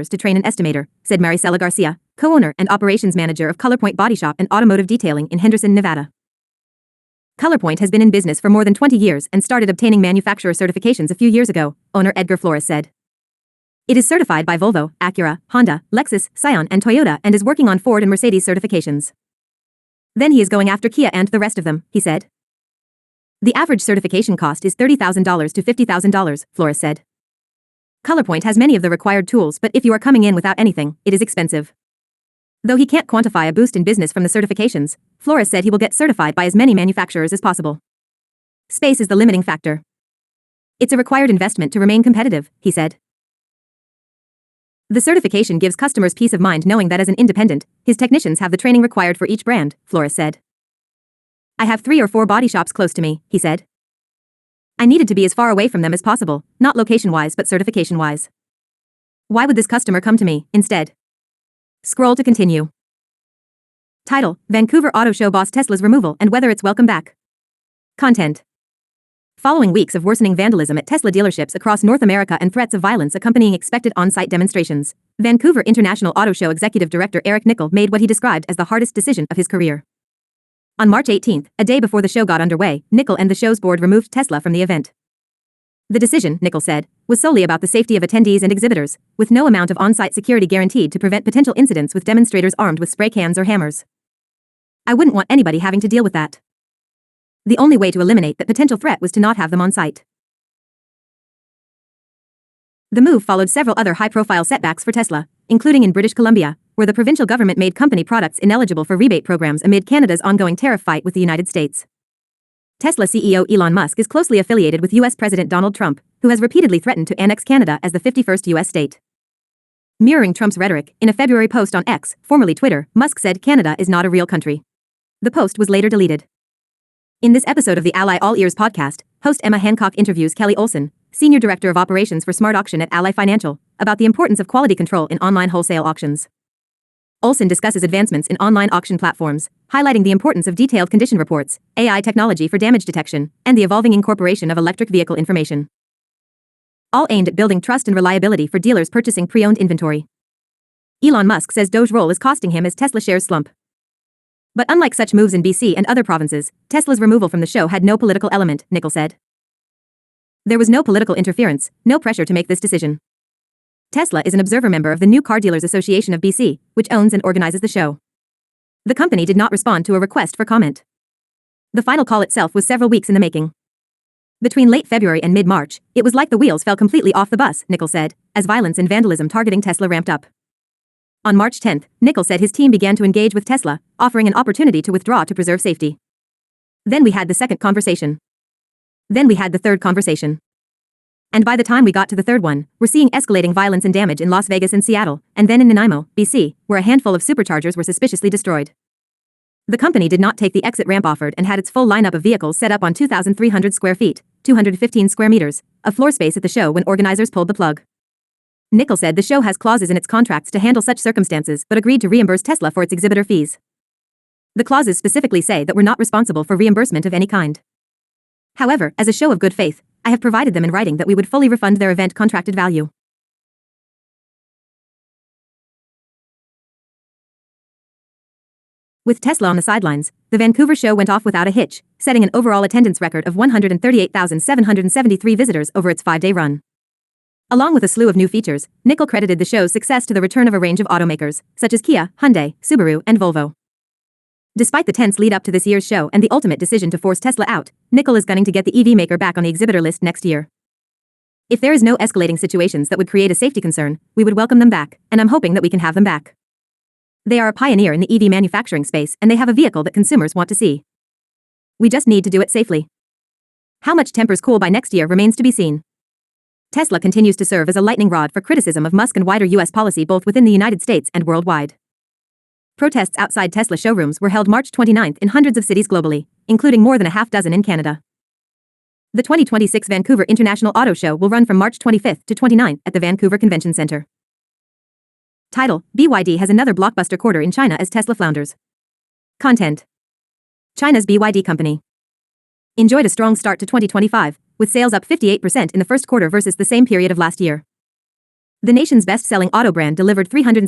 to train an estimator, said Maricela Garcia, co-owner and operations manager of ColorPoint Body Shop and Automotive Detailing in Henderson, Nevada. ColorPoint has been in business for more than 20 years and started obtaining manufacturer certifications a few years ago, owner Edgar Flores said. It is certified by Volvo, Acura, Honda, Lexus, Scion and Toyota and is working on Ford and Mercedes certifications. Then he is going after Kia and the rest of them, he said. The average certification cost is $30,000 to $50,000, Flores said. ColorPoint has many of the required tools, but if you are coming in without anything, it is expensive. Though he can't quantify a boost in business from the certifications, Flores said he will get certified by as many manufacturers as possible. Space is the limiting factor. It's a required investment to remain competitive, he said. The certification gives customers peace of mind knowing that as an independent, his technicians have the training required for each brand, Flores said. I have 3 or 4 body shops close to me, he said. I needed to be as far away from them as possible, not location-wise but certification-wise. Why would this customer come to me, instead? Scroll to continue. Title: Vancouver Auto Show boss Tesla's removal and whether it's welcome back. Content. Following weeks of worsening vandalism at Tesla dealerships across North America and threats of violence accompanying expected on-site demonstrations, Vancouver International Auto Show Executive Director Eric Nickel made what he described as the hardest decision of his career. On March 18, a day before the show got underway, Nickel and the show's board removed Tesla from the event. The decision, Nickel said, was solely about the safety of attendees and exhibitors, with no amount of on-site security guaranteed to prevent potential incidents with demonstrators armed with spray cans or hammers. I wouldn't want anybody having to deal with that. The only way to eliminate that potential threat was to not have them on site. The move followed several other high-profile setbacks for Tesla, including in British Columbia, where the provincial government made company products ineligible for rebate programs amid Canada's ongoing tariff fight with the United States. Tesla CEO Elon Musk is closely affiliated with U.S. President Donald Trump, who has repeatedly threatened to annex Canada as the 51st U.S. state. Mirroring Trump's rhetoric, in a February post on X, formerly Twitter, Musk said Canada is not a real country. The post was later deleted. In this episode of the Ally All Ears podcast, host Emma Hancock interviews Kelly Olson, Senior Director of Operations for Smart Auction at Ally Financial, about the importance of quality control in online wholesale auctions. Olson discusses advancements in online auction platforms, highlighting the importance of detailed condition reports, AI technology for damage detection, and the evolving incorporation of electric vehicle information. All aimed at building trust and reliability for dealers purchasing pre-owned inventory. Elon Musk says Doge's role is costing him as Tesla shares slump. But unlike such moves in BC and other provinces, Tesla's removal from the show had no political element, Nickel said. There was no political interference, no pressure to make this decision. Tesla is an observer member of the New Car Dealers Association of BC, which owns and organizes the show. The company did not respond to a request for comment. The final call itself was several weeks in the making. Between late February and mid-March, it was like the wheels fell completely off the bus, Nickel said, as violence and vandalism targeting Tesla ramped up. On March 10, Nickel said his team began to engage with Tesla, offering an opportunity to withdraw to preserve safety. Then we had the second conversation. Then we had the third conversation. And by the time we got to the third one, we're seeing escalating violence and damage in Las Vegas and Seattle, and then in Nanaimo, BC, where a handful of superchargers were suspiciously destroyed. The company did not take the exit ramp offered and had its full lineup of vehicles set up on 2,300 square feet, 215 square meters, of floor space at the show when organizers pulled the plug. Nickel said the show has clauses in its contracts to handle such circumstances but agreed to reimburse Tesla for its exhibitor fees. The clauses specifically say that we're not responsible for reimbursement of any kind. However, as a show of good faith, I have provided them in writing that we would fully refund their event contracted value. With Tesla on the sidelines, the Vancouver show went off without a hitch, setting an overall attendance record of 138,773 visitors over its 5-day run. Along with a slew of new features, Nickel credited the show's success to the return of a range of automakers, such as Kia, Hyundai, Subaru, and Volvo. Despite the tense lead-up to this year's show and the ultimate decision to force Tesla out, Nickel is gunning to get the EV maker back on the exhibitor list next year. If there is no escalating situations that would create a safety concern, we would welcome them back, and I'm hoping that we can have them back. They are a pioneer in the EV manufacturing space and they have a vehicle that consumers want to see. We just need to do it safely. How much tempers cool by next year remains to be seen. Tesla continues to serve as a lightning rod for criticism of Musk and wider U.S. policy both within the United States and worldwide. Protests outside Tesla showrooms were held March 29 in hundreds of cities globally, including more than a half dozen in Canada. The 2026 Vancouver International Auto Show will run from March 25 to 29 at the Vancouver Convention Center. Title: BYD has another blockbuster quarter in China as Tesla flounders. Content: China's BYD company enjoyed a strong start to 2025, with sales up 58% in the first quarter versus the same period of last year. The nation's best-selling auto brand delivered 300